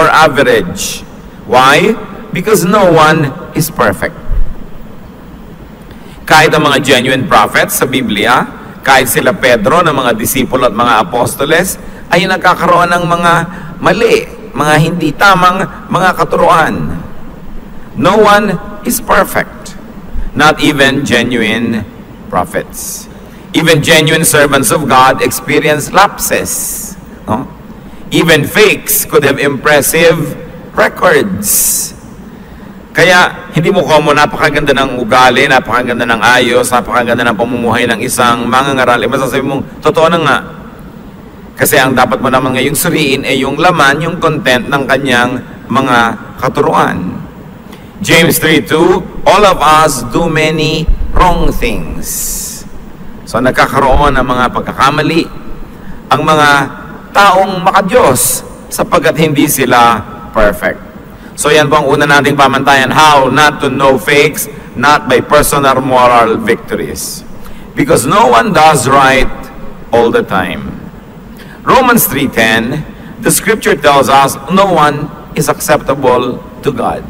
or average. Why? Because no one is perfect. Kahit ang mga genuine prophets sa Biblia, kahit sila Pedro ng mga disipulo at mga apostoles, ay nagkakaroon ng mga mali, mga hindi tamang mga katuruan. No one is perfect. Not even genuine prophets. Even genuine servants of God experience lapses. No? Even fakes could have impressive records. Kaya, hindi mo napakaganda ng ugali, napakaganda ng ayos, napakaganda ng pamumuhay ng isang mangangaral. Masasabi mong, totoo na nga. Kasi ang dapat mo naman ngayong suriin ay yung laman, yung content ng kanyang mga katuruan. James 3:2, all of us do many wrong things. So, nagkakaroon ng mga pagkakamali ang mga taong makadiyos sapagkat hindi sila perfect. So yan po ang una nating pamantayan, how not to know fakes, not by personal moral victories. Because no one does right all the time. Romans 3:10, the scripture tells us no one is acceptable to God.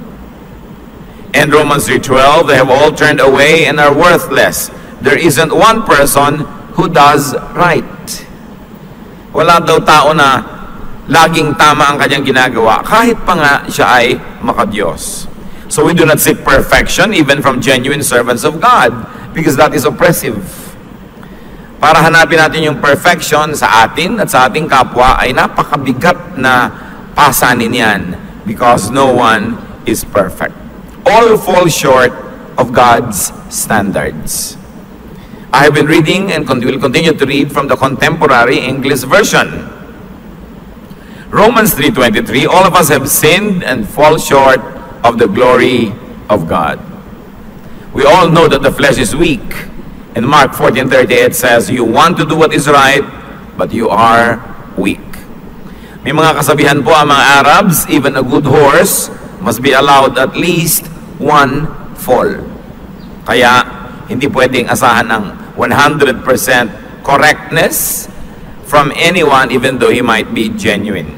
And Romans 3:12, they have all turned away and are worthless. There isn't one person who does right. Wala daw tao na laging tama ang kanyang ginagawa, kahit pa nga siya ay makadiyos. So we do not seek perfection even from genuine servants of God, because that is oppressive. Para hanapin natin yung perfection sa atin at sa ating kapwa ay napakabigat na pasanin yan, because no one is perfect. All fall short of God's standards. I have been reading and will continue to read from the Contemporary English Version. Romans 3:23, all of us have sinned and fall short of the glory of God. We all know that the flesh is weak. In Mark 14:38 says, you want to do what is right, but you are weak. May mga kasabihan po ang mga Arabs, even a good horse must be allowed at least one fall. Kaya, hindi pwedeng asahan ng 100% correctness from anyone even though he might be genuine.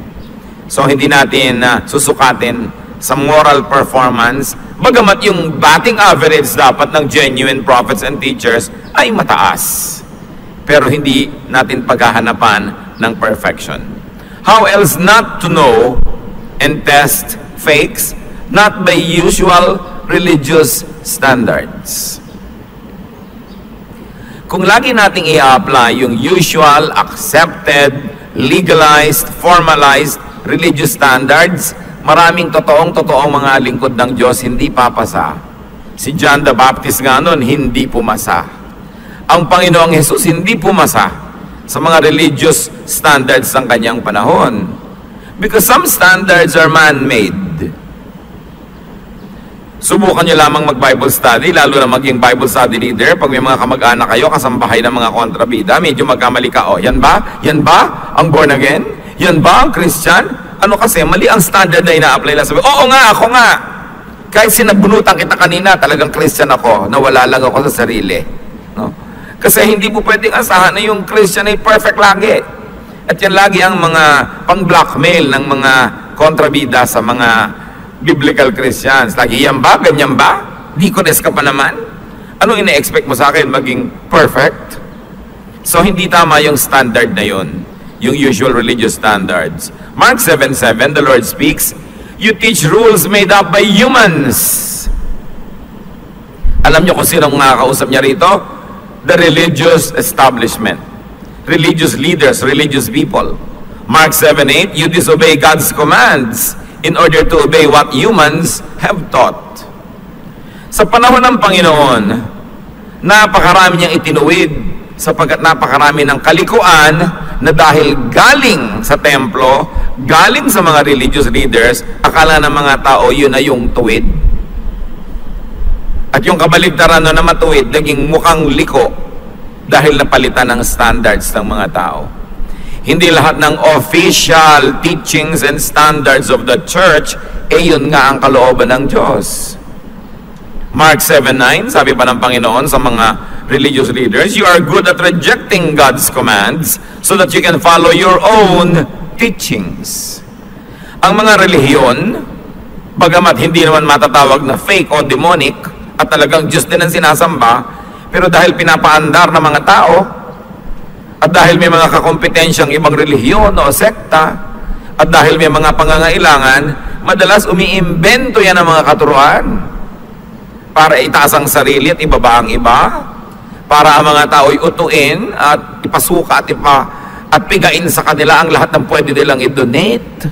So hindi natin susukatin sa moral performance, bagamat yung batting average dapat ng genuine prophets and teachers ay mataas. Pero hindi natin paghahanapan ng perfection. How else not to know and test fakes? Not by usual religious standards. Kung lagi nating i-apply yung usual, accepted, legalized, formalized religious standards, maraming totoong mga lingkod ng Diyos hindi papasa. Si John the Baptist nga nun, hindi pumasa. Ang Panginoong Jesus hindi pumasa sa mga religious standards ng kanyang panahon. Because some standards are man-made. Subukan nyo lamang mag-Bible study, lalo na maging Bible study leader. Pag may mga kamag-anak kayo, kasambahay ng mga kontrabida, medyo magkamali ka, yan ba? Yan ba ang born again? Yan ba ang Christian? Ano kasi, mali ang standard na ina-apply lang. Sabi, oo nga, ako nga. Kahit sinabunutan kita kanina, talagang Christian ako, nawala lang ako sa sarili. No? Kasi hindi po pwedeng asahan na yung Christian ay perfect lagi. At yan lagi ang mga pang-blackmail ng mga kontrabida sa mga biblical Christians. Lagi, yan ba? Ganyan ba? Deaconess ka pa naman? Anong ina-expect mo sa akin? Maging perfect? So, hindi tama yung standard na yun. Yung usual religious standards. Mark 7:7, the Lord speaks, you teach rules made up by humans. Alam nyo kung sinong nakakausap niya rito? The religious establishment. Religious leaders, religious people. Mark 7:8, you disobey God's commands in order to obey what humans have taught. Sa panahon ng Panginoon, napakarami niyang itinuwid sapagkat napakarami ng kalikuan na dahil galing sa templo, galing sa mga religious leaders, akala ng mga tao yun na yung tuwid. At yung kabaligtaran na matuwid, naging mukhang liko dahil napalitan ng standards ng mga tao. Hindi lahat ng official teachings and standards of the church, yun nga ang kalooban ng Diyos. Mark 7:9, sabi pa ng Panginoon sa mga religious leaders, you are good at rejecting God's commands so that you can follow your own teachings. Ang mga relihiyon, bagamat hindi naman matatawag na fake o demonic, at talagang Diyos din ang sinasamba, pero dahil pinapaandar ng mga tao, at dahil may mga kakompetensyang ibang relihiyon o sekta, at dahil may mga pangangailangan, madalas umiimbento yan ng mga katuruan para itaas ang sarili at ibaba ang iba, para ang mga tao'y utuin at ipasuka at pigain sa kanila ang lahat ng pwede nilang i-donate,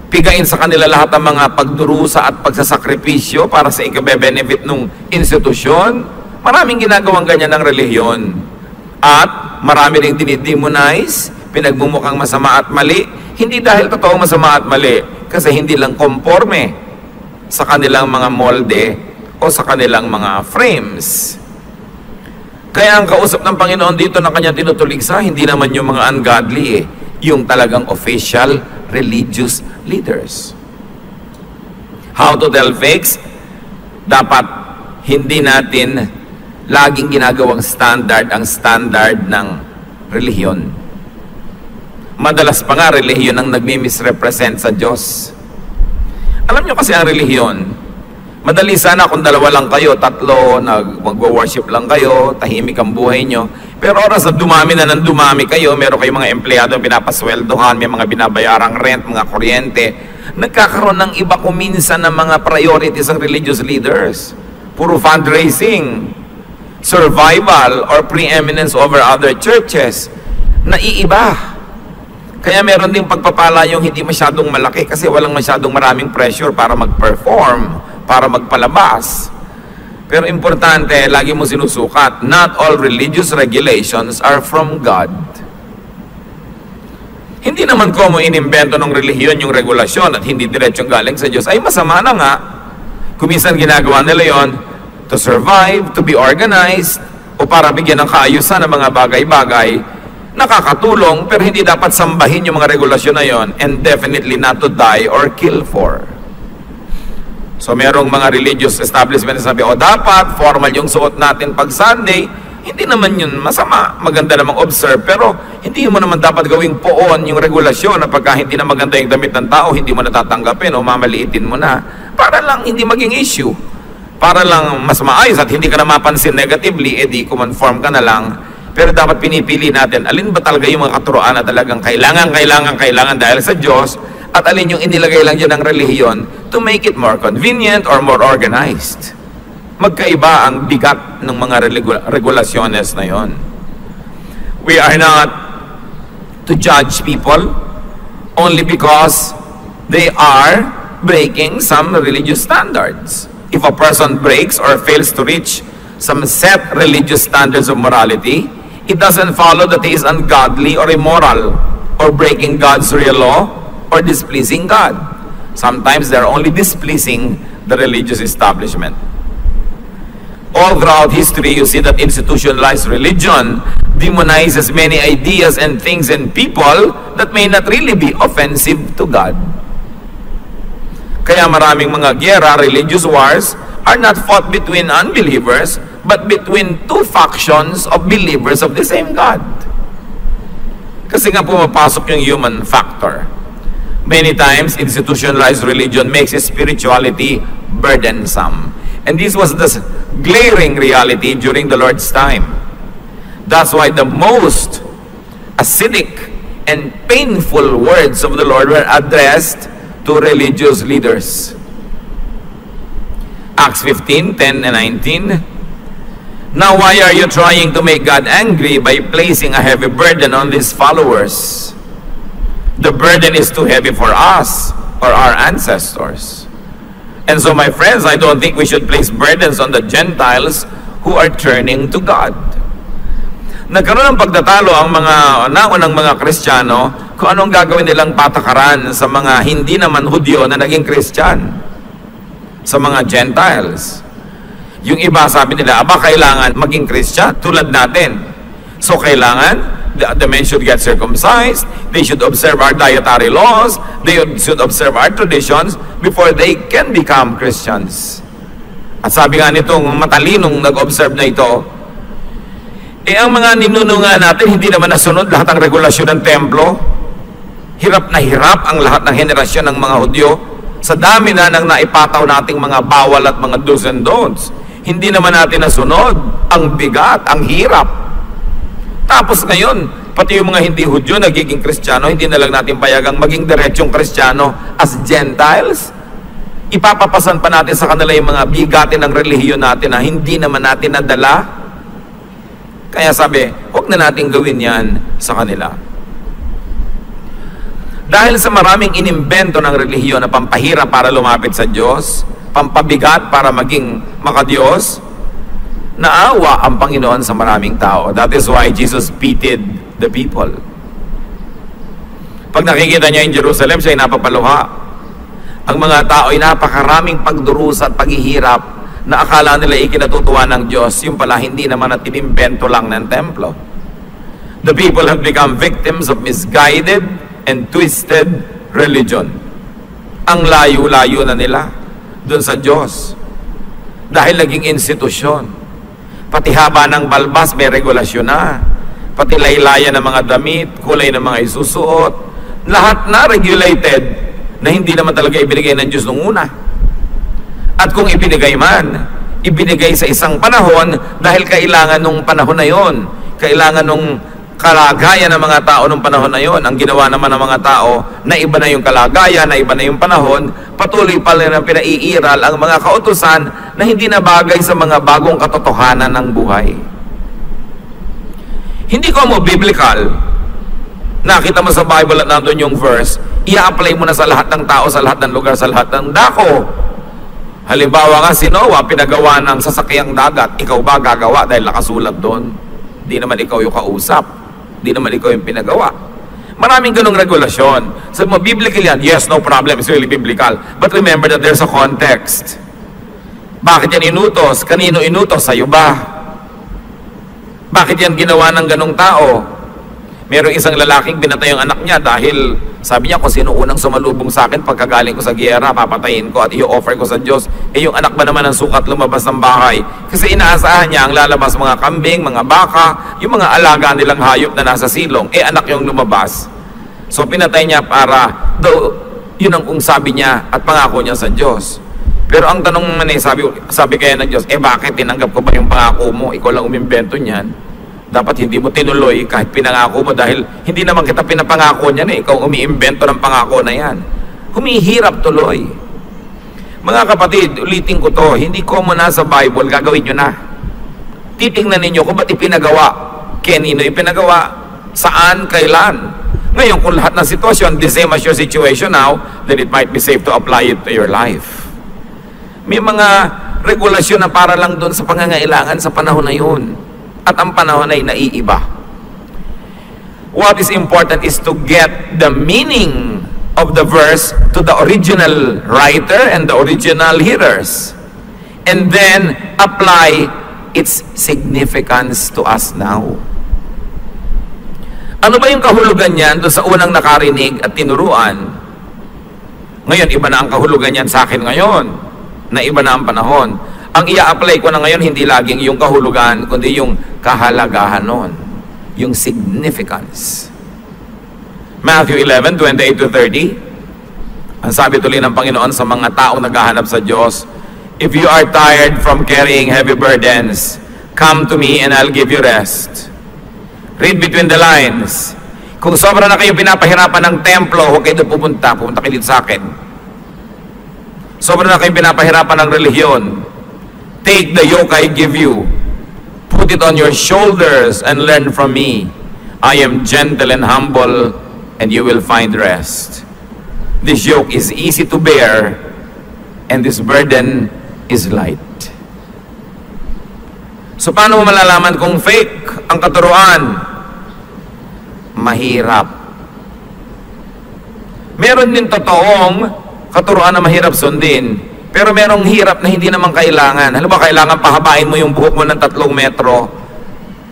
pigain sa kanila lahat ng mga pagdurusa at pagsasakripisyo para sa ikabe-benefit ng institusyon. Maraming ginagawang ganyan ng relihiyon. At marami ring dinidemonize, pinagmumukhang masama at mali, hindi dahil totoo masama at mali, kasi hindi lang konforme sa kanilang mga molde o sa kanilang mga frames. Kaya ang kausap ng Panginoon dito na kanya tinutuligsa, hindi naman yung mga ungodly yung talagang official religious leaders. How to tell fakes? Dapat hindi natin laging ginagawang standard ang standard ng relihiyon. Madalas pa nga relihiyon ang nagmi-misrepresent sa Diyos. Alam nyo kasi ang relihiyon, madali sana kung dalawa lang kayo, tatlo, mag-worship lang kayo, tahimik ang buhay nyo. Pero oras na dumami na ng dumami kayo, meron kayong mga empleyado pinapasweldohan, may mga binabayarang rent, mga kuryente, nagkakaroon ng iba kuminsan ng mga priorities ng religious leaders. Puro fundraising, survival, or preeminence over other churches, naiiba. Kaya meron ding pagpapala yung hindi masyadong malaki kasi walang masyadong maraming pressure para mag-perform, para magpalabas. Pero importante, lagi mo sinusukat, not all religious regulations are from God. Hindi naman ko mo inimbento ng relihiyon yung regulasyon at hindi diretsong galing sa Diyos. Ay masama na nga. Kuminsan ginagawa nila yon to survive, to be organized, o para bigyan ng kaayusan ng mga bagay-bagay. Nakakatulong, pero hindi dapat sambahin yung mga regulasyon na yon, and definitely not to die or kill for. So merong mga religious establishment na sabi, dapat formal yung suot natin pag Sunday. Hindi naman yun masama, maganda namang observe, pero hindi mo naman dapat gawing poon yung regulasyon na pagka hindi na maganda yung damit ng tao, hindi mo natatanggapin o mamaliitin mo na, para lang hindi maging issue, para lang mas maayos at hindi ka na mapansin negatively, edi conform ka na lang. Pero dapat pinipili natin, alin ba talaga yung mga katuroan na talagang kailangan dahil sa Diyos, at alin yung inilagay lang dyan ng relihiyon to make it more convenient or more organized. Magkaiba ang bigat ng mga regulasyones na yon. We are not to judge people only because they are breaking some religious standards. If a person breaks or fails to reach some set religious standards of morality, it doesn't follow that he is ungodly or immoral or breaking God's real law or displeasing God. Sometimes they're only displeasing the religious establishment. All throughout history, you see that institutionalized religion demonizes many ideas and things and people that may not really be offensive to God. Kaya maraming mga giyera, religious wars, are not fought between unbelievers, but between two factions of believers of the same God. Kasi nga pumapasok yung human factor. Many times, institutionalized religion makes spirituality burdensome. And this was the glaring reality during the Lord's time. That's why the most acidic and painful words of the Lord were addressed to religious leaders. Acts 15:10 and 19. Now why are you trying to make God angry by placing a heavy burden on His followers? The burden is too heavy for us or our ancestors. And so my friends, I don't think we should place burdens on the Gentiles who are turning to God. Nagkaroon ng pagtatalo ang mga naunang mga Kristiyano kung anong gagawin nilang patakaran sa mga hindi naman Hudyo na naging Kristyan, sa mga Gentiles. Yung iba sabi nila, kailangan maging Kristyan tulad natin. So kailangan the men should get circumcised, they should observe our dietary laws, they should observe our traditions before they can become Christians. At sabi nga nitong matalinong nag-observe na ito, ang mga ninunungan natin hindi naman nasunod lahat ang regulasyon ng templo. Hirap na hirap ang lahat ng henerasyon ng mga Hudyo sa dami na ng naipataw nating mga bawal at mga do's and don'ts. Hindi naman natin nasunod. Ang bigat, ang hirap. Tapos ngayon, pati yung mga hindi Hudyo nagiging Kristiyano, hindi na lang natin payagang maging diretsong Kristiyano as Gentiles. Ipapapasan pa natin sa kanila yung mga bigatin ng relihiyon natin na hindi naman natin nadala. Kaya sabi, huwag na natin gawin yan sa kanila. Dahil sa maraming inimbento ng relihiyon na pampahirap para lumapit sa Diyos, pampabigat para maging makadiyos, naawa ang Panginoon sa maraming tao. That is why Jesus pitied the people. Pag nakikita niya in Jerusalem, siya ay napapaluha. Ang mga tao ay napakaraming pagdurusa at paghihirap na akala nila ikinatutuwa ng Diyos. Yung pala, hindi naman at inimbento lang ng templo. The people have become victims of misguided and twisted religion. Ang layo-layo na nila doon sa Diyos. Dahil naging institusyon. Pati haba ng balbas may regulasyon na. Pati laylayan ng mga damit, kulay ng mga isusuot. Lahat na regulated na hindi naman talaga ibinigay ng Diyos nung una. At kung ibinigay man, ibinigay sa isang panahon dahil kailangan nung panahon na yon. Kailangan nung kalagayan ng mga tao nung panahon na yon. Ang ginawa naman ng mga tao, na iba na yung kalagayan, na iba na yung panahon, patuloy pa rin ang pinaiiral ang mga kautusan na hindi na bagay sa mga bagong katotohanan ng buhay. Hindi ko mo biblical. Nakita mo sa Bible at nandun yung verse, i-apply mo na sa lahat ng tao, sa lahat ng lugar, sa lahat ng dako. Halimbawa nga si Noah, pinagawa ng sasakyang dagat, ikaw ba gagawa dahil nakasulat doon? Di naman ikaw yung kausap. Di naman ikaw yung pinagawa. Maraming ganong regulasyon. Sabi mo, biblical yan? Yes, no problem. It's really biblical. But remember that there's a context. Bakit yan inutos? Kanino inutos? Sa'yo ba? Bakit yan ginawa ng ganong tao? Merong isang lalaking pinatay ang anak niya dahil sabi niya, kung sino unang sumalubong sa akin pagkagaling ko sa giyera, papatayin ko at i-offer ko sa Diyos. Yung anak ba naman ang sukat lumabas ng bahay? Kasi inaasahan niya ang lalabas mga kambing, mga baka, yung mga alaga nilang hayop na nasa silong, anak yung lumabas. So pinatay niya para, yun ang kung sabi niya at pangako niya sa Diyos. Pero ang tanong man sabi kaya ng Diyos, bakit tinanggap ko ba yung pangako mo? Ikaw lang umimbento niyan. Dapat hindi mo tinuloy kahit pinangako mo dahil hindi naman kita pinapangako niyan Ikaw umiimbento ng pangako na yan. Humihirap tuloy. Mga kapatid, ulitin ko to, hindi common na sa Bible, gagawin nyo na. Titingnan ninyo kung ba't ipinagawa. Kanino ipinagawa? Saan? Kailan? Ngayon, kung lahat ng sitwasyon, the same as your situation now, then it might be safe to apply it to your life. May mga regulasyon na para lang doon sa pangangailangan sa panahon na yun. At ang panahon ay naiiba. What is important is to get the meaning of the verse to the original writer and the original hearers. And then apply its significance to us now. Ano ba yung kahulugan niyan doon sa unang nakarinig at tinuruan? Ngayon, iba na ang kahulugan niyan sa akin ngayon. Na iba na ang panahon. Ang i-apply ko na ngayon, hindi laging yung kahulugan, kundi yung kahalagahan nun. Yung significance. Matthew 11:28-30. Ang sabi tuloy ng Panginoon sa mga taong naghahanap sa Diyos, if you are tired from carrying heavy burdens, come to me and I'll give you rest. Read between the lines. Kung sobra na kayo pinapahirapan ng templo, huwag kayo doon pupunta kayo dito sa akin. Sobra na kayo pinapahirapan ng relihiyon, take the yoke I give you, put it on your shoulders and learn from me. I am gentle and humble, and you will find rest. This yoke is easy to bear, and this burden is light. So paano mo malalaman kung fake ang katuruan? Mahirap. Meron din totoong katuruan na mahirap sundin. Pero merong hirap na hindi naman kailangan. Halimbawa, kailangan pahabain mo yung buhok mo ng 3 metro.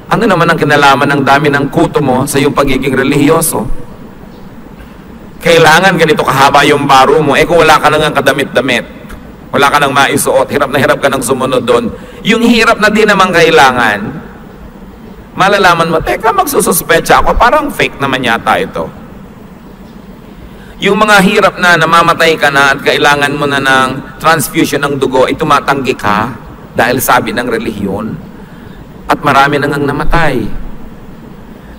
Ano naman ang kinalaman ng dami ng kuto mo sa iyong pagiging relihiyoso? Kailangan ganito kahaba yung baro mo. Kung wala ka nang kadamit-damit, wala ka nang maisuot, hirap na hirap ka nang sumunod doon. Yung hirap na di naman kailangan, malalaman mo, teka, magsususpecha ako, parang fake naman yata ito. Yung mga hirap na namamatay ka na at kailangan mo na ng transfusion ng dugo, ay tumatanggi ka dahil sabi ng relihiyon. At marami nang namatay.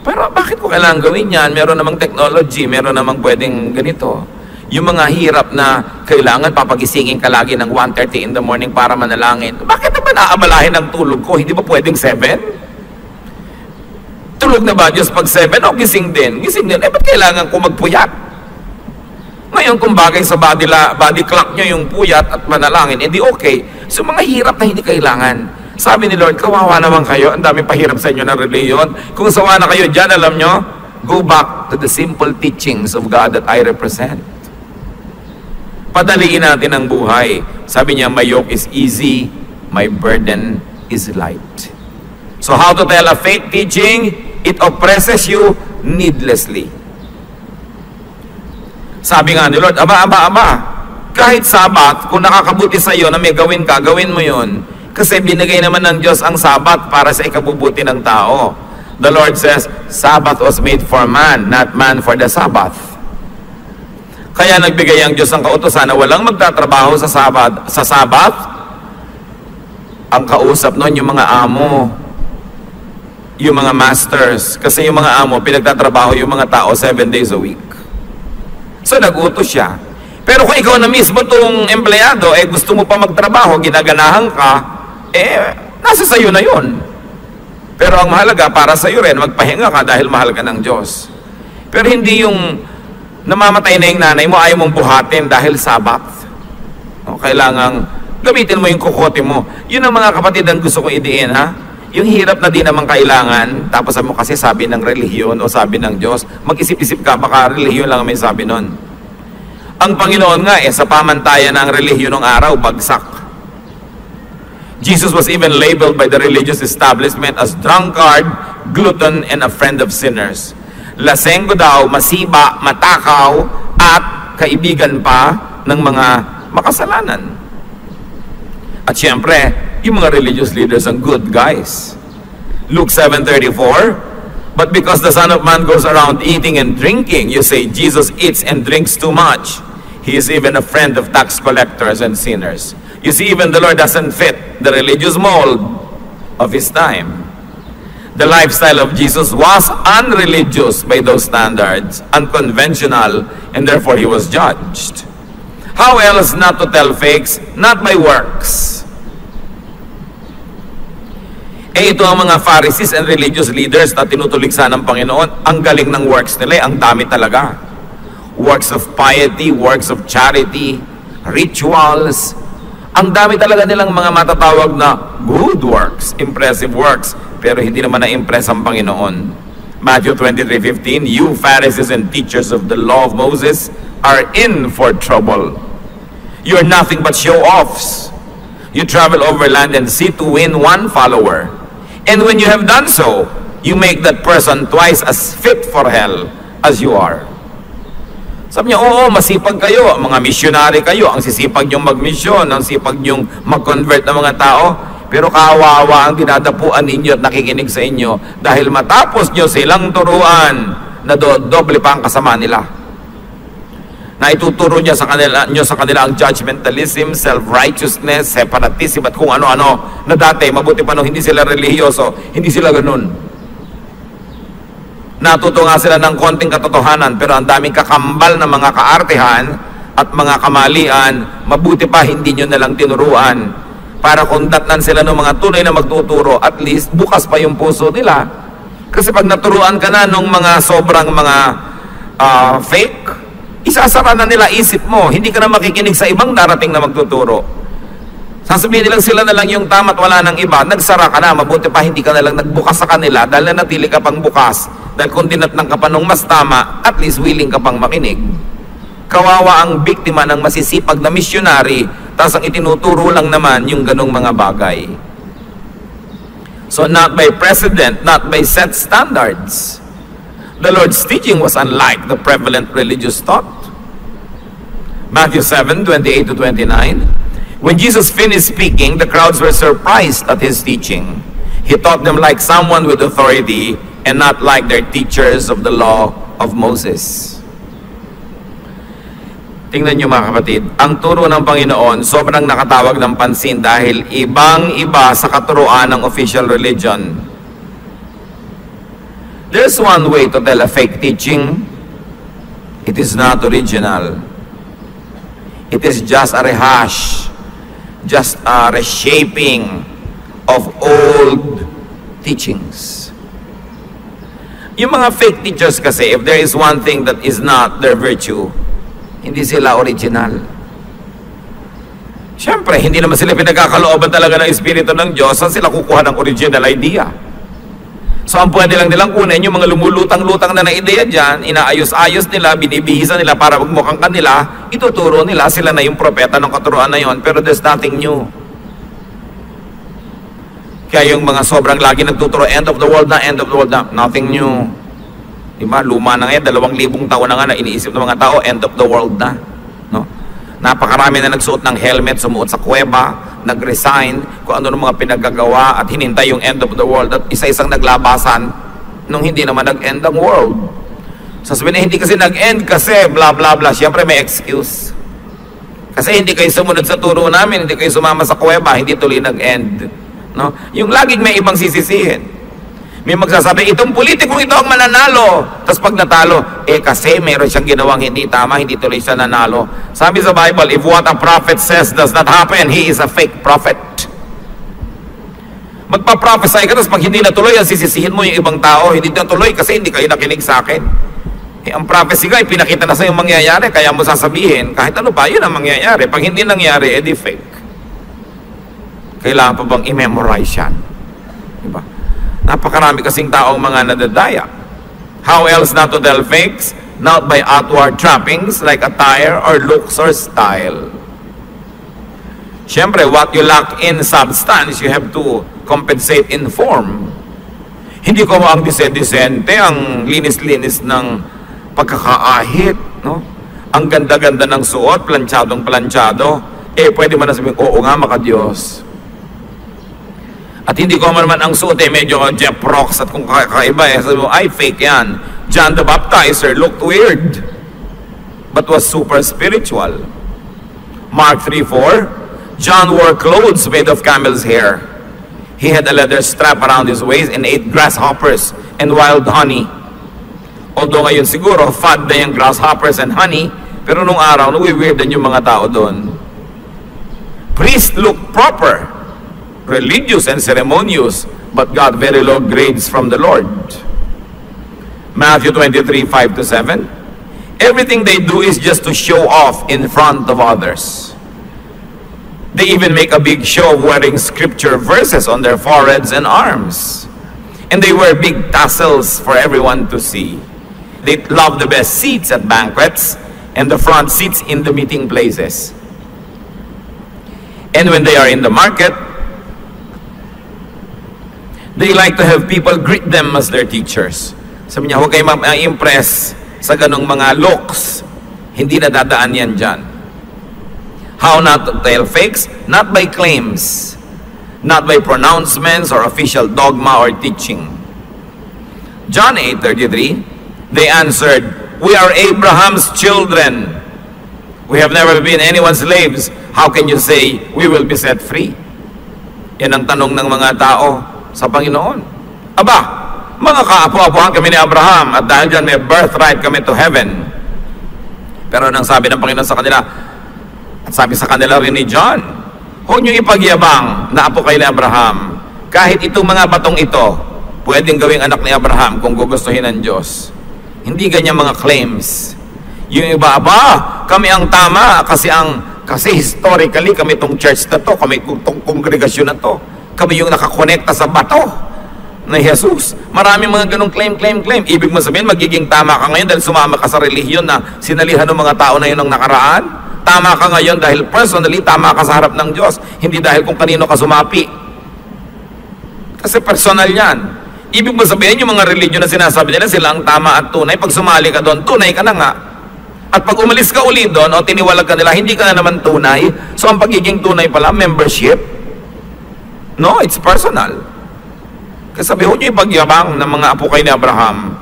Pero bakit ko kailangan gawin yan? Meron namang technology, meron namang pwedeng ganito. Yung mga hirap na kailangan papagisingin ka lagi ng 1:30 in the morning para manalangin. Bakit naman aabalahin ang tulog ko? Hindi ba pwedeng 7? Tulog na ba Diyos pag 7? O gising din? Gising din. Ba't kailangan ko magpuyat? Ngayon kung bagay sa body clock nyo yung puyat at manalangin, edi okay. So mga hirap na hindi kailangan. Sabi ni Lord, kawawa naman kayo, ang daming pahirap sa inyo ng reliyon. Kung sawa na kayo dyan, alam nyo, go back to the simple teachings of God that I represent. Padaliin natin ang buhay. Sabi niya, my yoke is easy, my burden is light. So how to tell a fake teaching? It oppresses you needlessly. Sabi nga ni Lord, aba, kahit Sabat, kung nakakabuti sa iyo na may gawin ka, gawin mo yun. Kasi binigay naman ng Diyos ang Sabat para sa ikabubuti ng tao. The Lord says, Sabbath was made for man, not man for the Sabbath. Kaya nagbigay ang Diyos ng kautusan na walang magtatrabaho sa Sabbath. Ang kausap nun, yung mga amo, yung mga masters. Kasi yung mga amo, pinagtatrabaho yung mga tao 7 days a week. So nag-utos siya. Pero kung ikaw na mismo itong empleyado, gusto mo pa magtrabaho, ginaganahan ka, nasa sayo na yun. Pero ang mahalaga, para sa iyo rin, magpahinga ka dahil mahal ka ng Diyos. Pero hindi yung namamatay na yung nanay mo, ayaw mong buhatin dahil Sabbath. Kailangang gamitin mo yung kukote mo. Yun ang mga kapatid ang gusto ko idiin, ha? Yung hirap na di naman kailangan, tapos mo kasi sabi ng relihiyon o sabi ng Diyos, mag-isip-isip ka, baka relihiyon lang may sabi nun. Ang Panginoon nga, sa pamantayan ng relihiyon ng araw, bagsak. Jesus was even labeled by the religious establishment as drunkard, glutton, and a friend of sinners. Lasenggo daw, masiba, matakaw, at kaibigan pa ng mga makasalanan. At syempre, yung mga religious leaders ang good guys. Luke 7:34, but because the Son of Man goes around eating and drinking, you say Jesus eats and drinks too much. He is even a friend of tax collectors and sinners. You see, even the Lord doesn't fit the religious mold of his time. The lifestyle of Jesus was unreligious by those standards, unconventional, and therefore he was judged. How else not to tell fakes? Not by works. Ito ang mga Pharisees and religious leaders na tinutuligsa ng Panginoon. Ang galing ng works nila, ang dami talaga. Works of piety, works of charity, rituals. Ang dami talaga nilang mga matatawag na good works, impressive works, pero hindi naman na-impress ang Panginoon. Matthew 23:15, you Pharisees and teachers of the law of Moses are in for trouble. You're nothing but show-offs. You travel over land and sea to win one follower. And when you have done so, you make that person twice as fit for hell as you are. Sabi niya, oo, masipag kayo, mga missionary kayo, ang sisipag niyong mag-mission, ang sipag niyong mag-convert ng mga tao, pero kawawa ang dinadapuan ninyo at nakikinig sa inyo dahil matapos niyo silang turuan na doble pa ang kasama nila. Na ituturo niya sa kanila ang judgmentalism, self-righteousness, separatism at kung ano-ano na dati, mabuti pa nung hindi sila religyoso, hindi sila ganun. Natuto nga sila ng konting katotohanan, pero ang daming kakambal na mga kaartehan at mga kamalian, mabuti pa hindi nyo nalang tinuruan para kung datnan sila ng mga tunay na magtuturo, at least bukas pa yung puso nila. Kasi pag naturuan ka na ng mga sobrang mga fake, isasara na nila isip mo, hindi ka na makikinig sa ibang darating na magtuturo. Sasabihin nilang sila na lang yung tama at wala ng iba, nagsara ka na, mabuti pa hindi ka na lang nagbukas sa kanila dahil nanatili ka pang bukas. Dahil kung dinatnang ka pa nung mas tama, at least willing ka pang makinig. Kawawa ang biktima ng masisipag na missionary, tapos ang itinuturo lang naman yung ganong mga bagay. So not by precedent, not by set standards. The Lord's teaching was unlike the prevalent religious thought. Matthew 7:28-29. When Jesus finished speaking, the crowds were surprised at his teaching. He taught them like someone with authority and not like their teachers of the law of Moses. Tingnan nyo mga kapatid, ang turo ng Panginoon sobrang nakatawag ng pansin dahil ibang-iba sa katuruan ng official religion. There's one way to tell a fake teaching. It is not original. It is just a rehash, just a reshaping of old teachings. Yung mga fake teachers kasi, if there is one thing that is not their virtue, hindi sila original. Siyempre, hindi naman sila pinagkakalooban talaga ng Espiritu ng Diyos, saan sila kukuha ng original idea? So, ang pwede lang nilang kunin, yung mga lumulutang-lutang na ideya dyan, inaayos-ayos nila, binibihisan nila para magmukhang kanila, ituturo nila, sila na yung propeta ng katuruan na yon, pero there's nothing new. Kaya yung mga sobrang lagi nagtuturo, end of the world na, nothing new. Diba? Luma na ngayon, 2,000 taon na nga na iniisip ng mga tao, end of the world na. No? Napakarami na nagsuot ng helmet, sumuot sa kuweba, nag-resign, kung ano ng mga pinaggagawa at hinintay yung end of the world at isa-isang naglabasan nung hindi naman nag-end ang world. Sasabihin, hindi kasi nag-end kasi blah blah blah. Siyempre may excuse. Kasi hindi kayo sumunod sa turo namin, hindi kayo sumama sa kuweba, hindi tuloy nag-end. No? Yung laging may ibang sisisihin. May magsasabi, itong politikong ito ang mananalo. Tapos pag natalo, kasi meron siyang ginawang hindi tama, hindi tuloy siya nanalo. Sabi sa Bible, if what a prophet says does not happen, he is a fake prophet. Magpa-prophesy ka, tapos pag hindi natuloy, sisisihin mo yung ibang tao, hindi natuloy kasi hindi kayo nakinig sa akin. Ang prophecy ka, pinakita na sa yung mangyayari, kaya mo sasabihin, kahit ano pa, yun ang mangyayari. Pag hindi nangyari, edi fake. Kailangan pa bang i-memorize yan? Diba? Napakarami kasing taong mga nadadaya. How else not to tell fakes? Not by outward trappings like attire or looks or style. Siyempre, what you lack in substance, you have to compensate in form. Hindi ko ang disente, ang linis-linis ng pagkakaahit, no? Ang ganda-ganda ng suot, planchadong-planchado. Pwede man na sabihin, oo nga, maka-Diyos. At hindi ko naman ang suot, medyo Jeff Rocks at kung kakaiba, sabi mo, ay, fake yan. John the Baptizer looked weird, but was super spiritual. Mark 3:4, John wore clothes made of camel's hair. He had a leather strap around his waist and ate grasshoppers and wild honey. Although ngayon siguro, fad na yung grasshoppers and honey, pero nung araw, nawi-weirdan yung mga tao doon. Priest looked proper, religious and ceremonious, but got very low grades from the Lord. Matthew 23:5-7. Everything they do is just to show off in front of others. They even make a big show of wearing scripture verses on their foreheads and arms. And they wear big tassels for everyone to see. They love the best seats at banquets and the front seats in the meeting places. And when they are in the market, they like to have people greet them as their teachers. Sabi niya, huwag kayo ma-impress sa ganong mga looks. Hindi na dadaan yan dyan. How not to tell fakes? Not by claims, not by pronouncements or official dogma or teaching. John 8:33, they answered, we are Abraham's children. We have never been anyone's slaves. How can you say we will be set free? Yan ang tanong ng mga tao sa Panginoon. Aba, mga kaapo-apuhan kami ni Abraham at dahil dyan may birthright kami to heaven. Pero nang sabi ng Panginoon sa kanila, at sabi sa kanila rin ni John, huwag niyo ipagyabang na apo kayo ni Abraham. Kahit itong mga batong ito, pwedeng gawing anak ni Abraham kung gugustuhin ng Diyos. Hindi ganyan mga claims. Yung iba, kami ang tama kasi historically kami itong church na to, kami itong kongregasyon na to. Kami yung nakakonekta sa bato na Jesus. Maraming mga ganong claim. Ibig mo sabihin, magiging tama ka ngayon dahil sumama ka sa relihiyon na sinalihan ng mga tao na yun ng nakaraan. Tama ka ngayon dahil personally, tama ka sa harap ng Diyos. Hindi dahil kung kanino ka sumapi. Kasi personal yan. Ibig mo sabihin, yung mga relihiyon na sinasabi nila, sila ang tama at tunay. Pag sumali ka doon, tunay ka na nga. At pag umalis ka uli doon, o tiniwalag ka nila, hindi ka na naman tunay. So ang pagiging tunay pala, membership. No, it's personal. Kasi sabi, huwag niyo ipagyabang ng mga apo kayo ni Abraham.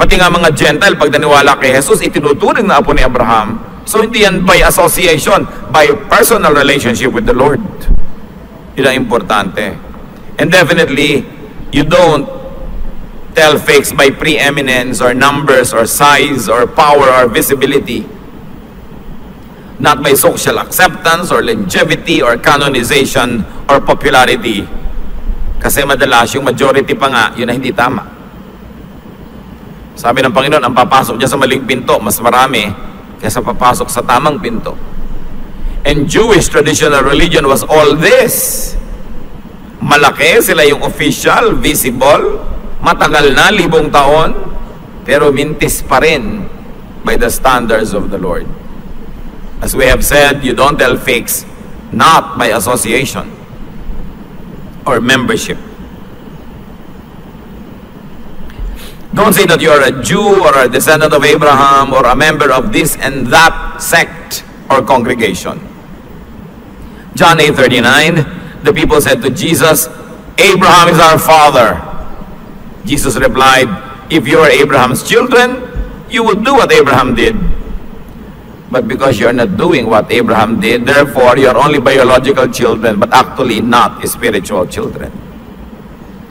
Pati nga mga Gentile, pag naniwala kay Jesus, itinuturing na apo ni Abraham. So hindi yan by association, by personal relationship with the Lord. Yun ang importante. And definitely, you don't tell fakes by preeminence or numbers or size or power or visibility. Not by social acceptance or longevity or canonization or popularity. Kasi madalas yung majority pa nga, yun na hindi tama. Sabi ng Panginoon, ang papasok niya sa maling pinto, mas marami kaysa papasok sa tamang pinto. And Jewish traditional religion was all this. Malaki, sila yung official, visible, matagal na, 1,000 taon, pero mintis pa rin by the standards of the Lord. As we have said, you don't tell fakes not by association or membership. Don't say that you are a Jew or a descendant of Abraham or a member of this and that sect or congregation. John 8:39, the people said to Jesus, Abraham is our father. Jesus replied, if you are Abraham's children, you would do what Abraham did. But because you are not doing what Abraham did, therefore you are only biological children, but actually not spiritual children.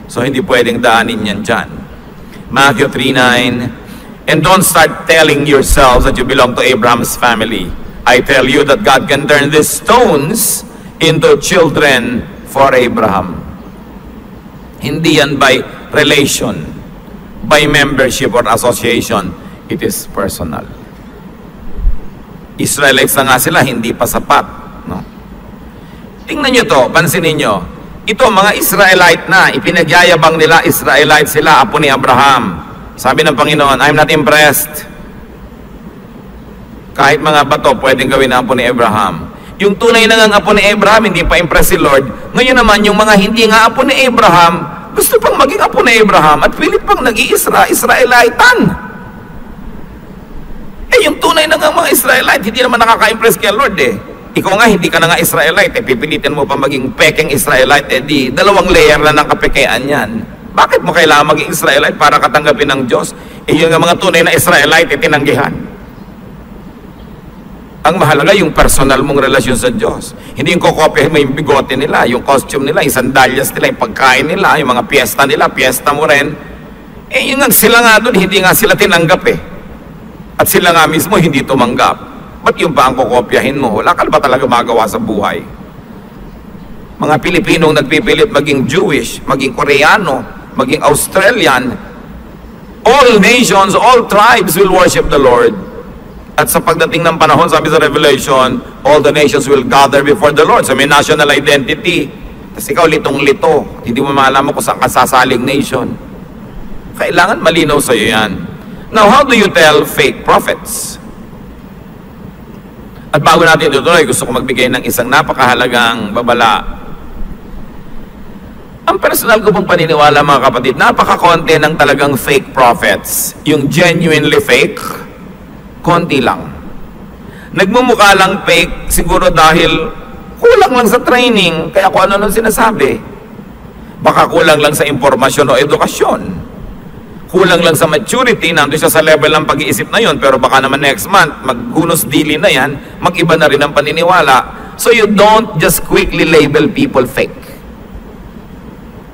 So hindi pwedeng daanin yan dyan. Matthew 3:9, and don't start telling yourselves that you belong to Abraham's family. I tell you that God can turn these stones into children for Abraham. Hindi yan by relation, by membership or association. It is personal. Israelites na nga sila, hindi pa sapat. No? Tingnan nyo to, pansinin nyo. Ito, mga Israelite na, ipinagyayabang nila, Israelite sila, apo ni Abraham. Sabi ng Panginoon, I'm not impressed. Kahit mga bato, pwedeng gawin na apo ni Abraham. Yung tunay na nga apo ni Abraham, hindi pa impress si Lord. Ngayon naman, yung mga hindi nga apo ni Abraham, gusto pang maging apo ni Abraham at pilit pang nag-i-Israelitan. Yung tunay na nga mga Israelite, hindi naman nakaka-impress kay Lord eh. Ikaw nga, hindi ka na nga Israelite, pipilitin mo pa maging peking Israelite, di dalawang layer na ng kapekean yan. Bakit mo kailangan maging Israelite para katanggapin ng Diyos? Yung mga tunay na Israelite, tinanggihan. Ang mahalaga yung personal mong relasyon sa Diyos. Hindi yung kokopyahin mo yung bigote nila, yung costume nila, yung sandalyas nila, yung pagkain nila, yung mga piyesta nila, piyesta mo rin. Yung nga sila nga doon, hindi nga sila tinanggap eh. At sila nga mismo hindi tumanggap. Ba't yung pa ang kukopyahin mo? Wala ka ba talaga magawa sa buhay? Mga Pilipinong nagpipilit maging Jewish, maging Koreano, maging Australian, all nations, all tribes will worship the Lord. At sa pagdating ng panahon, sabi sa Revelation, all the nations will gather before the Lord. So may national identity. Kasi ikaw litong-lito. Hindi mo malaman kung saan kasasaling nation. Kailangan malinaw sa'yo yan. Now, how do you tell fake prophets? At bago natin tutuloy, gusto ko magbigay ng isang napakahalagang babala. Ang personal ko pong paniniwala mga kapatid, napakakonti ng talagang fake prophets. Yung genuinely fake, konti lang. Nagmumukha lang fake siguro dahil kulang lang sa training, kaya kung ano sinasabi. Baka kulang lang sa impormasyon o edukasyon. Kulang lang sa maturity, nandun siya sa level ng pag-iisip na yun, pero baka naman next month, maghunos dili na yan, mag-iba na rin ang paniniwala. So you don't just quickly label people fake.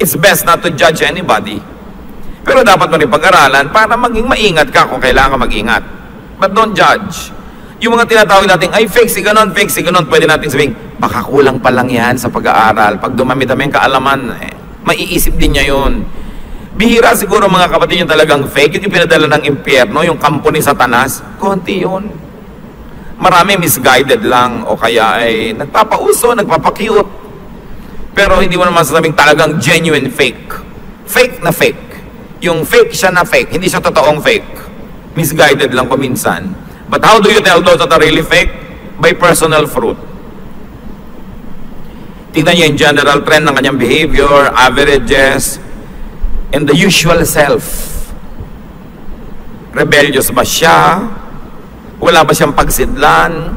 It's best not to judge anybody. Pero dapat mo rin pag-aralan para maging maingat ka kung kailangan mag-ingat. But don't judge. Yung mga tinatawag natin, ay fake si ganon, pwede natin sabihin, baka kulang pa lang yan sa pag-aaral. Pag dumami-dami ang kaalaman, maiisip din niya yun. Bihira siguro mga kapatid yung talagang fake, yung pinadala ng impyerno, yung kampo ni Satanas, konti yun. Marami misguided lang o kaya ay nagpapauso, nagpapakute. Pero hindi mo naman sasabing talagang genuine fake. Fake na fake. Yung fake siya na fake, hindi siya totoong fake. Misguided lang kuminsan. But how do you tell those that are really fake? By personal fruit. Tingnan niyo yung general trend ng kanyang behavior, averages, and the usual self. Rebellious ba siya? Wala ba siyang pagsidlan?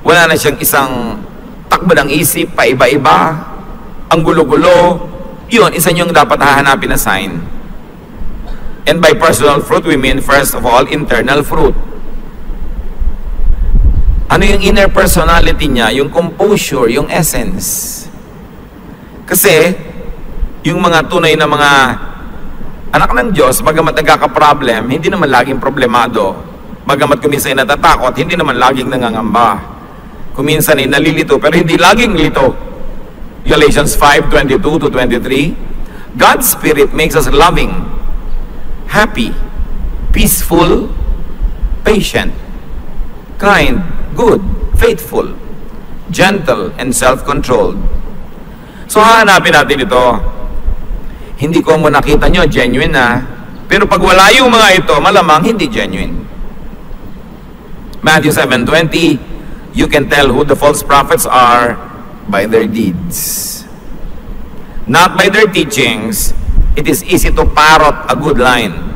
Wala na siyang isang takbo ng isip, paiba-iba? Ang gulo-gulo? Yun, isa niyong dapat hahanapin na sign. And by personal fruit, we mean first of all, internal fruit. Ano yung inner personality niya, yung composure, yung essence. Kasi, yung mga tunay na mga anak ng Diyos, bagamat nagkaka-problem, hindi naman laging problemado. Bagamat kuminsan ay natatakot, hindi naman laging nangangamba. Kuminsan ay nalilito, pero hindi laging lito. Galatians 5:22-23, God's Spirit makes us loving, happy, peaceful, patient, kind, good, faithful, gentle, and self-controlled. So hahanapin natin ito. Hindi ko mo nakita nyo, genuine na. Pero pag wala yung mga ito, malamang hindi genuine. Matthew 7:20, you can tell who the false prophets are by their deeds. Not by their teachings. It is easy to parrot a good line,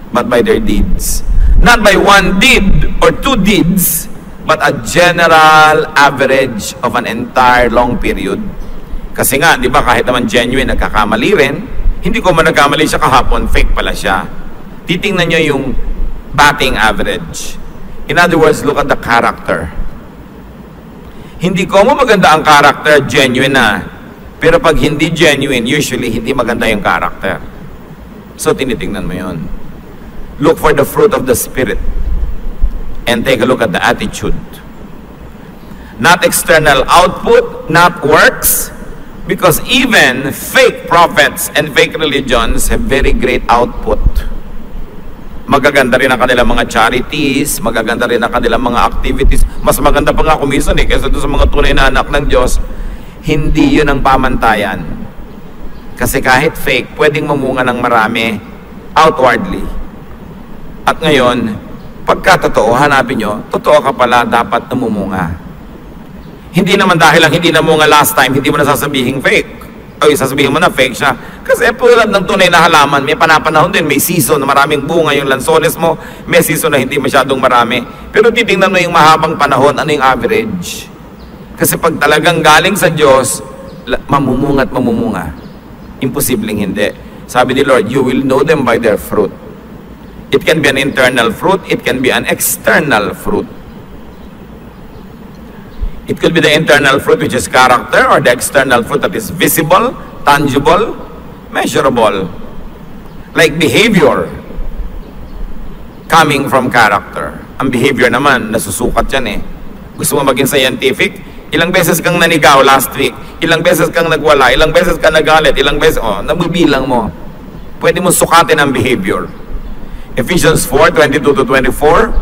but by their deeds. Not by one deed or two deeds, but a general average of an entire long period. Kasi nga, di ba, kahit naman genuine, nagkakamali rin. Hindi ko man nagkamali siya kahapon, fake pala siya. Titingnan nyo yung batting average. In other words, look at the character. Hindi ko mo maganda ang character, genuine na. Pero pag hindi genuine, usually hindi maganda yung character. So, tinitingnan mo yun. Look for the fruit of the Spirit. And take a look at the attitude. Not external output, not works. Because even fake prophets and fake religions have very great output. Magaganda rin ang kanilang mga charities, magaganda rin ang kanilang mga activities. Mas maganda pa nga kumisan kaysa doon sa mga tunay na anak ng Diyos. Hindi yun ang pamantayan. Kasi kahit fake, pwedeng mamunga ng marami outwardly. At ngayon, pagka totoo, hanapin nyo, totoo ka pala, dapat namumunga. Hindi naman dahil lang hindi namunga last time, hindi mo nasasabihin fake. O sasabihin mo na fake siya. Kasi tulad ng tunay na halaman, may panapanahon din, may season na maraming bunga yung lansones mo, may season na hindi masyadong marami. Pero titingnan mo yung mahabang panahon, ano yung average? Kasi pag talagang galing sa Diyos, mamumunga at mamumunga. Imposibleng hindi. Sabi ni Lord, you will know them by their fruit. It can be an internal fruit, it can be an external fruit. It could be the internal fruit, which is character, or the external fruit that is visible, tangible, measurable. Like behavior coming from character. Ang behavior naman, nasusukat yan eh. Gusto mo maging scientific? Ilang beses kang nanigaw last week? Ilang beses kang nagwala? Ilang beses kang nagalit? Ilang beses, nabibilang mo. Pwede mo sukatin ang behavior. Ephesians 4:22-24,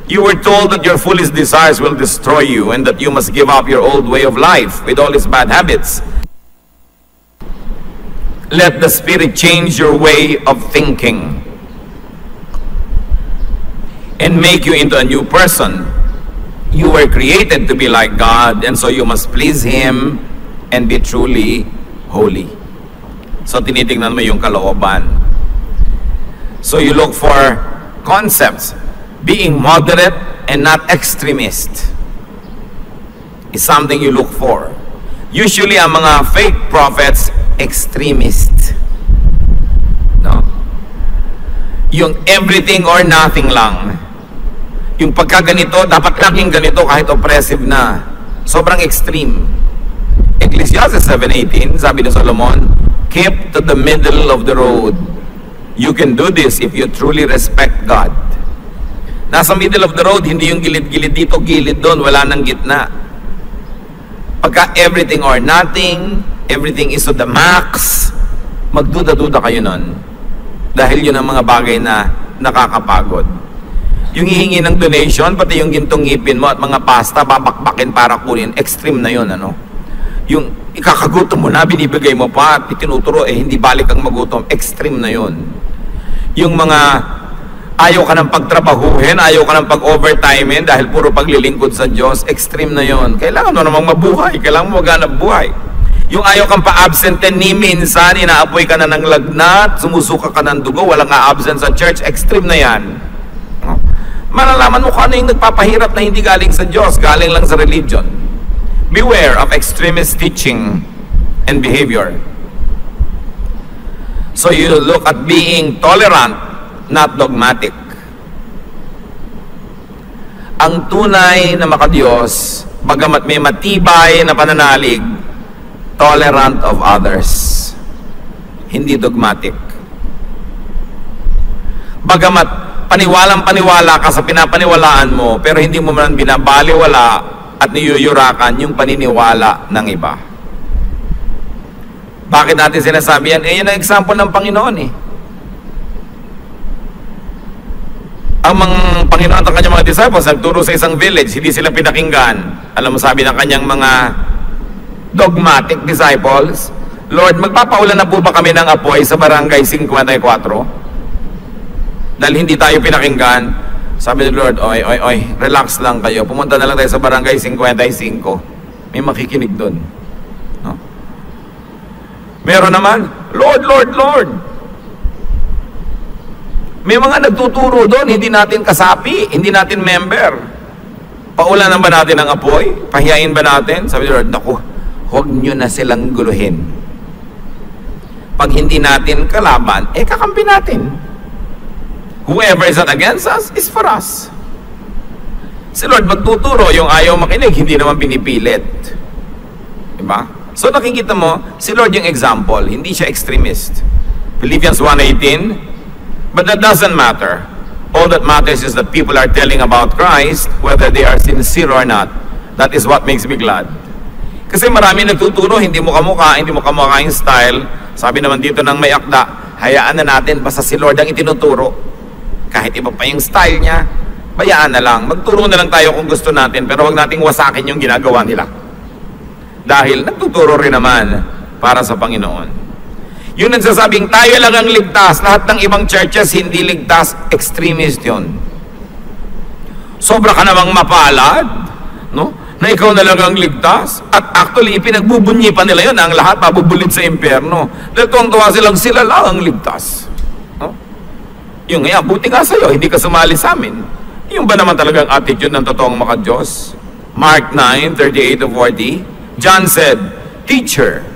you were told that your foolish desires will destroy you and that you must give up your old way of life with all its bad habits. Let the Spirit change your way of thinking and make you into a new person. You were created to be like God, and so you must please Him and be truly holy. So tinitingnan mo yung kalooban. So you look for concepts. Being moderate and not extremist is something you look for. Usually, ang mga fake prophets, extremist. No? Yung everything or nothing lang. Yung pagkaganito, dapat laging ganito kahit oppressive na. Sobrang extreme. Ecclesiastes 7:18, sabi ni Solomon, keep to the middle of the road. You can do this if you truly respect God. Nasa middle of the road, hindi yung gilid-gilid dito, gilid doon, wala nang gitna. Pagka everything or nothing, everything is to the max, magduda-duda kayo nun. Dahil yun ang mga bagay na nakakapagod. Yung hihingi ng donation, pati yung gintong ngipin mo at mga pasta, babakbakin para kunin, extreme na yun, ano? Yung ikakagutom mo na, binibigay mo pa, at itinuturo, hindi balik ang magutom, extreme na yun. Yung mga ayaw ka ng pagtrabahuhin, ayaw ka ng pag-overtimein dahil puro paglilingkod sa Diyos, extreme na yon. Kailangan mo namang mabuhay, kailangan mo maghanap buhay. Yung ayaw kang pa-absent ni minsan, inaapoy ka na ng lagnat, sumusuka ka ng dugo, walang a-absent sa church, extreme na yan. Malalaman mo kung ano yung nagpapahirap na hindi galing sa Diyos, galing lang sa religion. Beware of extremist teaching and behavior. So you look at being tolerant, not dogmatic. ang tunay na makadiyos, bagamat may matibay na pananalig, tolerant of others. Hindi dogmatic. Bagamat paniwalang-paniwala ka sa pinapaniwalaan mo, pero hindi mo man binabaliwala at niyuyurakan yung paniniwala ng iba. Bakit natin sinasabi yan? Yan ang example ng Panginoon eh. Ang mga Panginoon at kanyang mga disciples nagturo sa isang village, hindi sila pinakinggan. Alam mo, sabi ng kanyang mga dogmatic disciples, Lord, magpapaulan na po ba kami ng apoy sa barangay 54? Dahil hindi tayo pinakinggan. Sabi ni Lord, oy, relax lang kayo. Pumunta na lang tayo sa barangay 55. May makikinig doon. No? Meron naman, Lord. May mga nagtuturo doon, hindi natin kasapi, hindi natin member. Paulanan ba natin ng apoy? Pahiyain ba natin? Sabi ni Lord, naku, huwag nyo na silang guluhin. Pag hindi natin kalaban, kakampi natin. Whoever is not against us is for us. Si Lord magtuturo, yung ayaw makinig, hindi naman pinipilit. Diba? So nakikita mo, si Lord yung example, hindi siya extremist. Philippians 1:18, but that doesn't matter. All that matters is that people are telling about Christ, whether they are sincere or not. That is what makes me glad. Kasi marami nagtuturo, hindi mo kamukha yung style. Sabi naman dito ng may akda, hayaan na natin, basta si Lord ang itinuturo. Kahit iba pa yung style niya, bayaan na lang. Magturo na lang tayo kung gusto natin, pero wag nating wasakin yung ginagawa nila. Dahil nagtuturo rin naman para sa Panginoon. Yung nagsasabing tayo lang ang ligtas, lahat ng ibang churches hindi ligtas, extremist yun. Sobra ka namang mapalad, no? Na ikaw na lang ang ligtas. At actually, pinagbubunyi pa nila yun, ang lahat mabubulit sa impyerno. Dahil tuwang-tuwa silang sila lang ang ligtas. No? Yung nga, buti nga sa'yo, hindi ka sumali sa amin. Yung ba naman talagang attitude ng totoong makadiyos? Mark 9:38-40, John said, Teacher,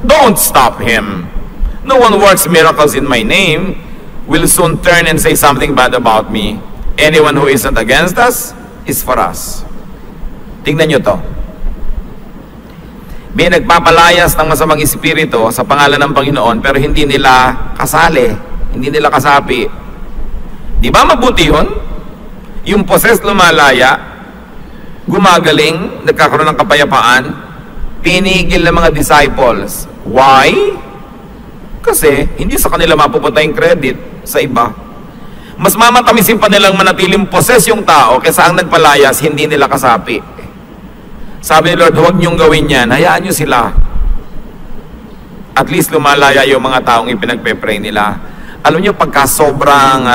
don't stop him. No one works miracles in my name will soon turn and say something bad about me. Anyone who isn't against us is for us. Tingnan nyo to. May nagpapalayas ng masamang espiritu sa pangalan ng Panginoon pero hindi nila kasali, hindi nila kasapi. Di ba mabuti yun? Yung possessed lumalaya, gumagaling, nagkakaroon ng kapayapaan, pinigil ng mga disciples. Why? Kasi hindi sa kanila mapupunta yung credit sa iba. Mas mamatamisin pa nilang manatiling possess yung tao kaysa ang nagpalayas, hindi nila kasapi. Sabi ni Lord, huwag niyong gawin yan, hayaan niyo sila. At least lumalaya yung mga taong ipinagpe-pray nila. Alam niyo, pagka sobrang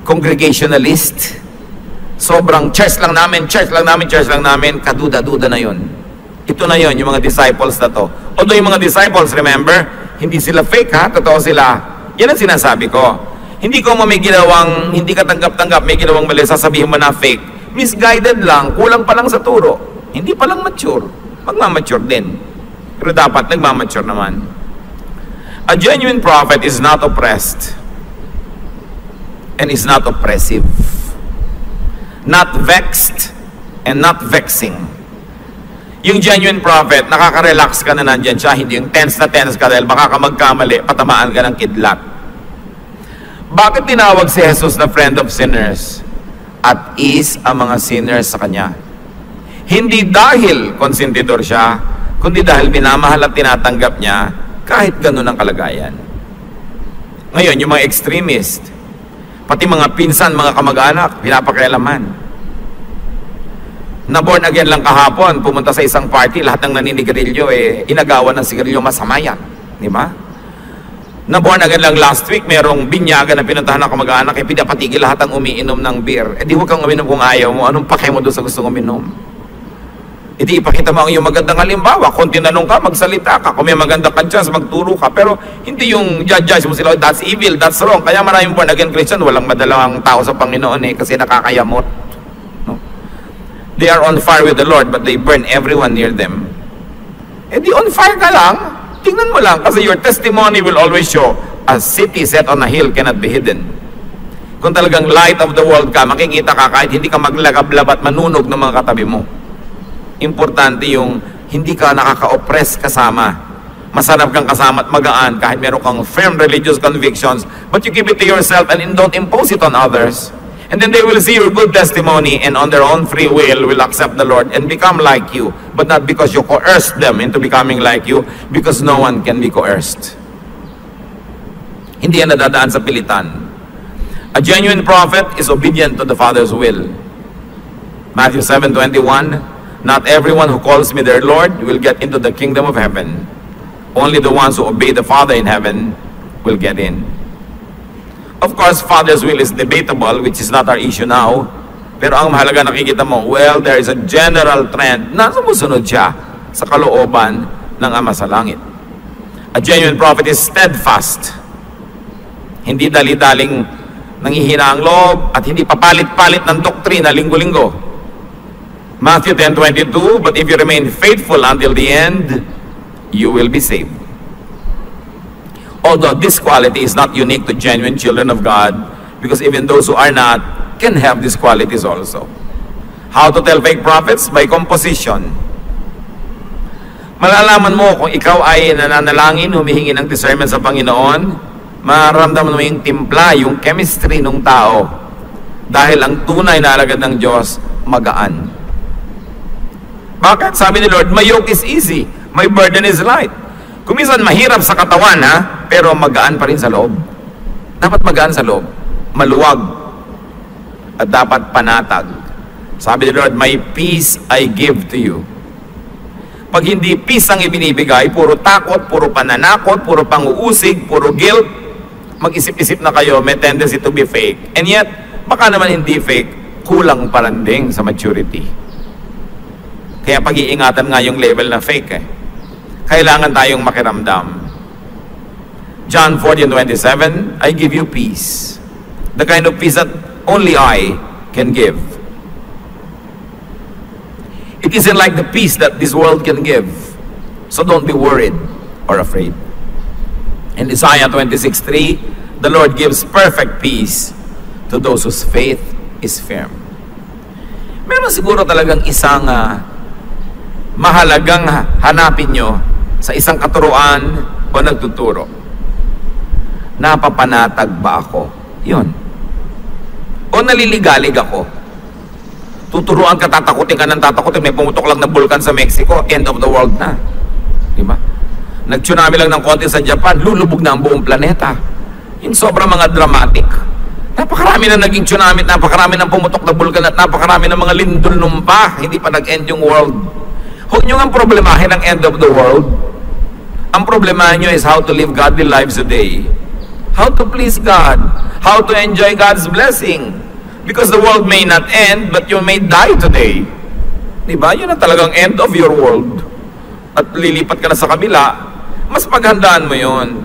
congregationalist, sobrang church lang namin, kaduda-duda na yun. Ito na yun, yung mga disciples na to. Although yung mga disciples, remember, hindi sila fake ha, totoo sila. Yan ang sinasabi ko. Hindi ko may ginawang, hindi ka tanggap-tanggap, may ginawang mali, sasabihin mo na fake. Misguided lang, kulang pa lang sa turo. Hindi pa lang mature. Magmamature din. Pero dapat nagmamature naman. A genuine prophet is not oppressed and is not oppressive. Not vexed and not vexing. Yung genuine prophet, nakaka-relax ka na nandyan siya, hindi yung tense na tense ka dahil baka ka magkamali, patamaan ka ng kidlat. Bakit tinawag si Jesus na friend of sinners? At ease ang mga sinners sa kanya. Hindi dahil konsentidor siya, kundi dahil minamahal at tinatanggap niya kahit ganun ang kalagayan. Ngayon, yung mga extremist, pati mga pinsan, mga kamag-anak, pinapakialaman. Na born again lang kahapon, pumunta sa isang party, lahat ng naninigarilyo, inagawan ng sigarilyo, masama yan. Di ba? Na born again lang last week, merong binyaga na pinuntahan ng kamag-anak, pinapatigil lahat ang umiinom ng beer. Di huwag kang uminom kung ayaw mo. Anong pake mo doon sa gusto uminom? Hindi ipakita mo ang iyong magandang halimbawa. Kung tinanong ka, magsalita ka. Kung may magandang chance, magturo ka. Pero hindi yung judge mo sila, oh, that's evil, that's wrong. Kaya maraming born again Christian, walang madalawang tao sa Panginoon kasi nakakayamot. No? They are on fire with the Lord, but they burn everyone near them. Di on fire ka lang. Tingnan mo lang, kasi your testimony will always show a city set on a hill cannot be hidden. Kung talagang light of the world ka, makikita ka kahit hindi ka maglagab-lab at manunog ng mga katabi mo. Importante yung hindi ka nakaka-oppress kasama. Masarap kang kasama at magaan kahit meron kang firm religious convictions, but you keep it to yourself and don't impose it on others. And then they will see your good testimony and on their own free will accept the Lord and become like you, but not because you coerced them into becoming like you, because no one can be coerced. Hindi yan nadadaan sa pilitan. A genuine prophet is obedient to the Father's will. Matthew 7:21, not everyone who calls me their Lord will get into the kingdom of heaven. Only the ones who obey the Father in heaven will get in. Of course, Father's will is debatable, which is not our issue now. Pero ang mahalaga nakikita mo, well, there is a general trend na sumusunod siya sa kalooban ng Ama sa Langit. A genuine prophet is steadfast. Hindi dali-daling nanghihina ang loob at hindi papalit-palit ng doktrina linggo-linggo. Matthew 10:22, but if you remain faithful until the end, you will be saved. Although this quality is not unique to genuine children of God, because even those who are not can have these qualities also. How to tell fake prophets? By composition. Malalaman mo kung ikaw ay nananalangin, humihingi ng discernment sa Panginoon, mararamdaman mo yung timpla, yung chemistry ng tao. Dahil ang tunay na alagad ng Diyos, magaan. Bakit? Sabi ni Lord, my yoke is easy, my burden is light. Kung minsan mahirap sa katawan, pero magaan pa rin sa loob. Dapat magaan sa loob, maluwag, at dapat panatag. Sabi ni Lord, my peace I give to you. Pag hindi peace ang ibinibigay, puro takot, puro pananakot, puro panguusig, puro guilt, mag-isip-isip na kayo, may tendency to be fake. And yet, baka naman hindi fake, kulang paranding sa maturity. Kaya pag-iingatan nga yung level na fake Kailangan tayong makiramdam. John 14:27, I give you peace. The kind of peace that only I can give. It isn't like the peace that this world can give. So don't be worried or afraid. In Isaiah 26:3, the Lord gives perfect peace to those whose faith is firm. Meron siguro talagang isang mahalagang hanapin nyo sa isang katuruan o nagtuturo. Napapanatag ba ako? Yun. O naliligalig ako? Tuturuan ka, tatakutin ka ng tatakutin, may pumutok lang na bulkan sa Mexico, end of the world na. Diba? Nag-tsunami lang ng konti sa Japan, lulubog na ang buong planeta. Yung sobrang mga dramatic. Napakarami na naging tsunami, napakarami ng pumutok na bulkan at napakarami ng mga lindol numpa. Hindi pa nag-end yung world. Huwag nyo nga problemahin ang end of the world. Ang problema nyo is how to live godly lives today. How to please God. How to enjoy God's blessing. Because the world may not end, but you may die today. Diba? Yun ang talagang end of your world. At lilipat ka na sa kabila, mas paghandaan mo yun.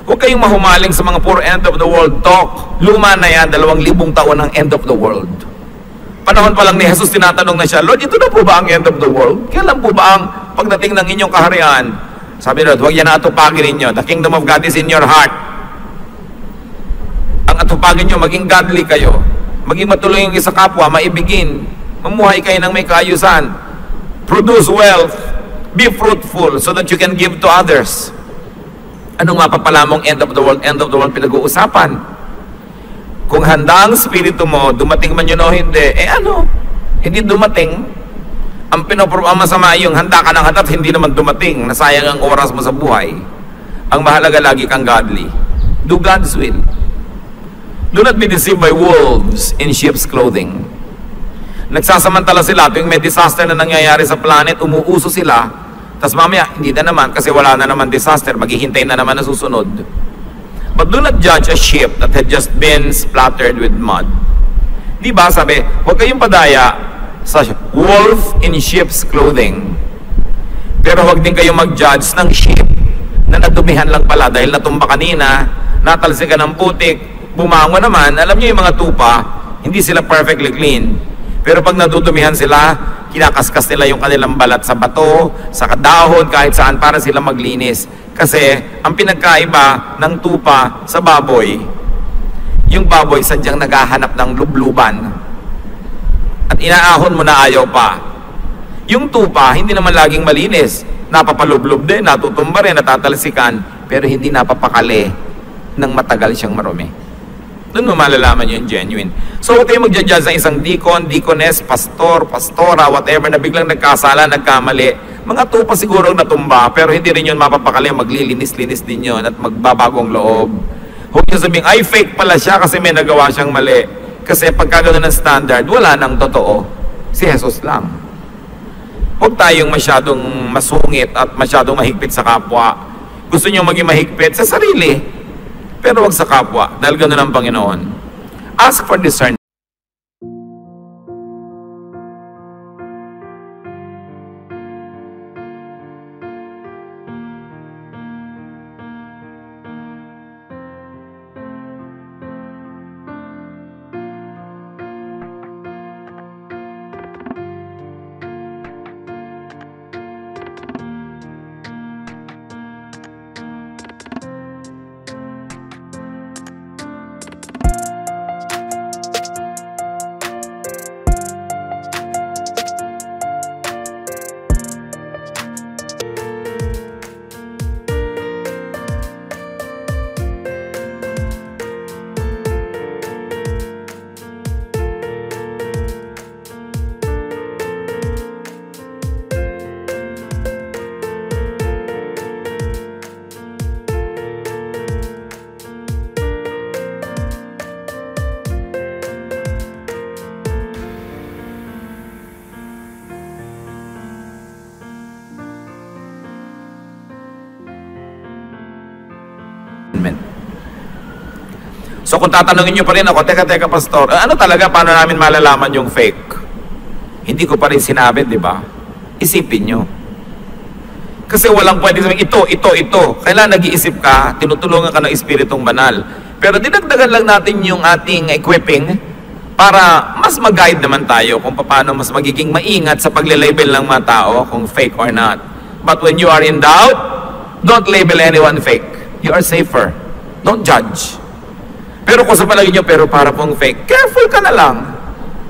Huwag kayong mahumaling sa mga puro end of the world talk. Luma na yan, 2,000 taon ng end of the world. Panahon pa lang ni Jesus, tinatanong na siya, Lord, ito na po ba ang end of the world? Kailan po ba ang pagdating ng inyong kaharian? Sabi Lord, huwag yan na atupagin ninyo. The kingdom of God is in your heart. Ang atupagin nyo, maging godly kayo. Maging matuloy yung isa kapwa, maibigin. Mamuhay kayo ng may kaayusan. Produce wealth. Be fruitful so that you can give to others. Anong mapapala mong end of the world pinag-uusapan? Kung handa ang spirito mo, dumating man yun o hindi, hindi dumating. Ang masama yung handa ka ng handa at hindi naman dumating, nasayang ang oras mo sa buhay. Ang mahalaga lagi kang godly. Do God's will. Do not be deceived by wolves in sheep's clothing. Nagsasamantala sila tuwing may disaster na nangyayari sa planet, umuuso sila, tas mamaya, hindi na naman kasi wala na naman disaster, maghihintay na naman na susunod. But do not judge a sheep that had just been splattered with mud. Di ba sabi, huwag kayong padaya sa wolf in sheep's clothing. Pero huwag din kayong mag-judge ng sheep na nadumihan lang pala dahil natumba kanina, natalsikan ng putik, bumango naman. Alam niyo yung mga tupa, hindi sila perfectly clean. Pero pag nadudumihan sila, kinakaskas nila yung kanilang balat sa bato, sa dahon, kahit saan para sila maglinis. Kasi ang pinagkaiba ng tupa sa baboy, yung baboy sadyang naghahanap ng lubluban. At inaahon mo na ayaw pa. Yung tupa, hindi naman laging malinis. Napapalublob din, natutumba rin, natatalsikan, pero hindi napapakali ng matagal siyang marumi. Doon mo malalaman yung genuine. So, huwag kayo mag-judge sa isang deacon, deaconess, pastor, pastora, whatever, na biglang nagkasala, nagkamali. Mga tupa siguro natumba, pero hindi rin yun mapapakali, maglilinis-linis din yun at magbabagong loob. Huwag nyo sabihin, ay fake pala siya kasi may nagawa siyang mali. Kasi pagka gano'n ng standard, wala nang totoo. Si Jesus lang. Huwag tayong masyadong masungit at masyadong mahigpit sa kapwa. Gusto nyo maging mahigpit sa sarili, pero wag sa kapwa, dahil gano'n ang Panginoon. Ask for discernment. So kung tatanungin nyo pa rin ako, teka pastor, ano talaga, paano namin malalaman yung fake? Hindi ko pa rin sinabi, di ba? Isipin nyo. Kasi walang pwede sabihin, ito. Kailangan nag-iisip ka, tinutulungan ka ng Espiritong Banal. Pero dinagdagan lang natin yung ating equipping para mas mag-guide naman tayo kung paano mas magiging maingat sa pagle-label ng mga tao kung fake or not. But when you are in doubt, don't label anyone fake. You are safer. Don't judge. Pero kung sa palagay nyo, pero para pong fake, careful ka na lang.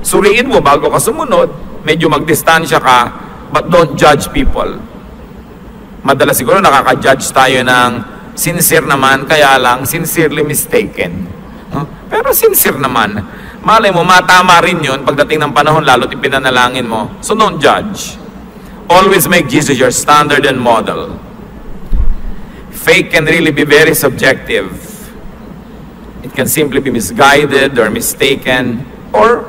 Suriin mo bago ka sumunod, medyo magdistansya ka, but don't judge people. Madalas siguro nakaka-judge tayo ng sincere naman, kaya lang sincerely mistaken. Pero sincere naman. Malay mo, matama rin yun pagdating ng panahon, lalo't ipinanalangin mo. So don't judge. Always make Jesus your standard and model. Fake can really be very subjective. It can simply be misguided or mistaken or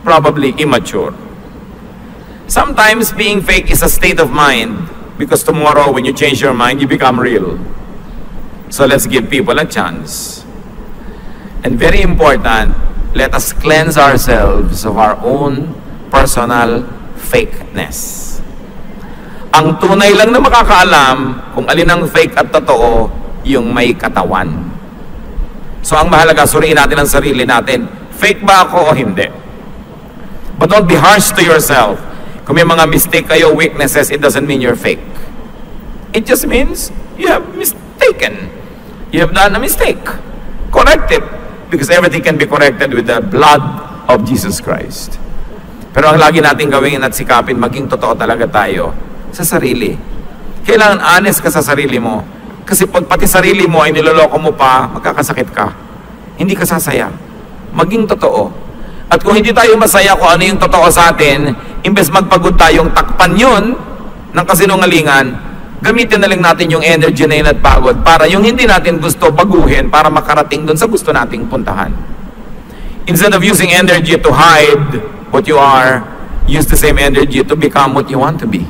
probably immature. Sometimes being fake is a state of mind because tomorrow when you change your mind, you become real. So let's give people a chance. And very important, let us cleanse ourselves of our own personal fakeness. Ang tunay lang na makakaalam kung alin ang fake at totoo, yung may katawan. So ang mahalaga, suriin natin ang sarili natin. Fake ba ako o hindi? But don't be harsh to yourself. Kung may mga mistake kayo, weaknesses, it doesn't mean you're fake. It just means you have mistaken. You have done a mistake. Correct it. Because everything can be corrected with the blood of Jesus Christ. Pero ang lagi natin gawin at sikapin, maging totoo talaga tayo sa sarili. Kailangan honest ka sa sarili mo. Kasi pag pati sarili mo ay niloloko mo pa, magkakasakit ka. Hindi ka sasaya. Maging totoo. At kung hindi tayo masaya kung ano yung totoo sa atin, imbes magpagod tayong takpan yun ng kasinungalingan, gamitin na lang natin yung energy na yun at pagod para yung hindi natin gusto baguhin para makarating dun sa gusto nating puntahan. Instead of using energy to hide what you are, use the same energy to become what you want to be.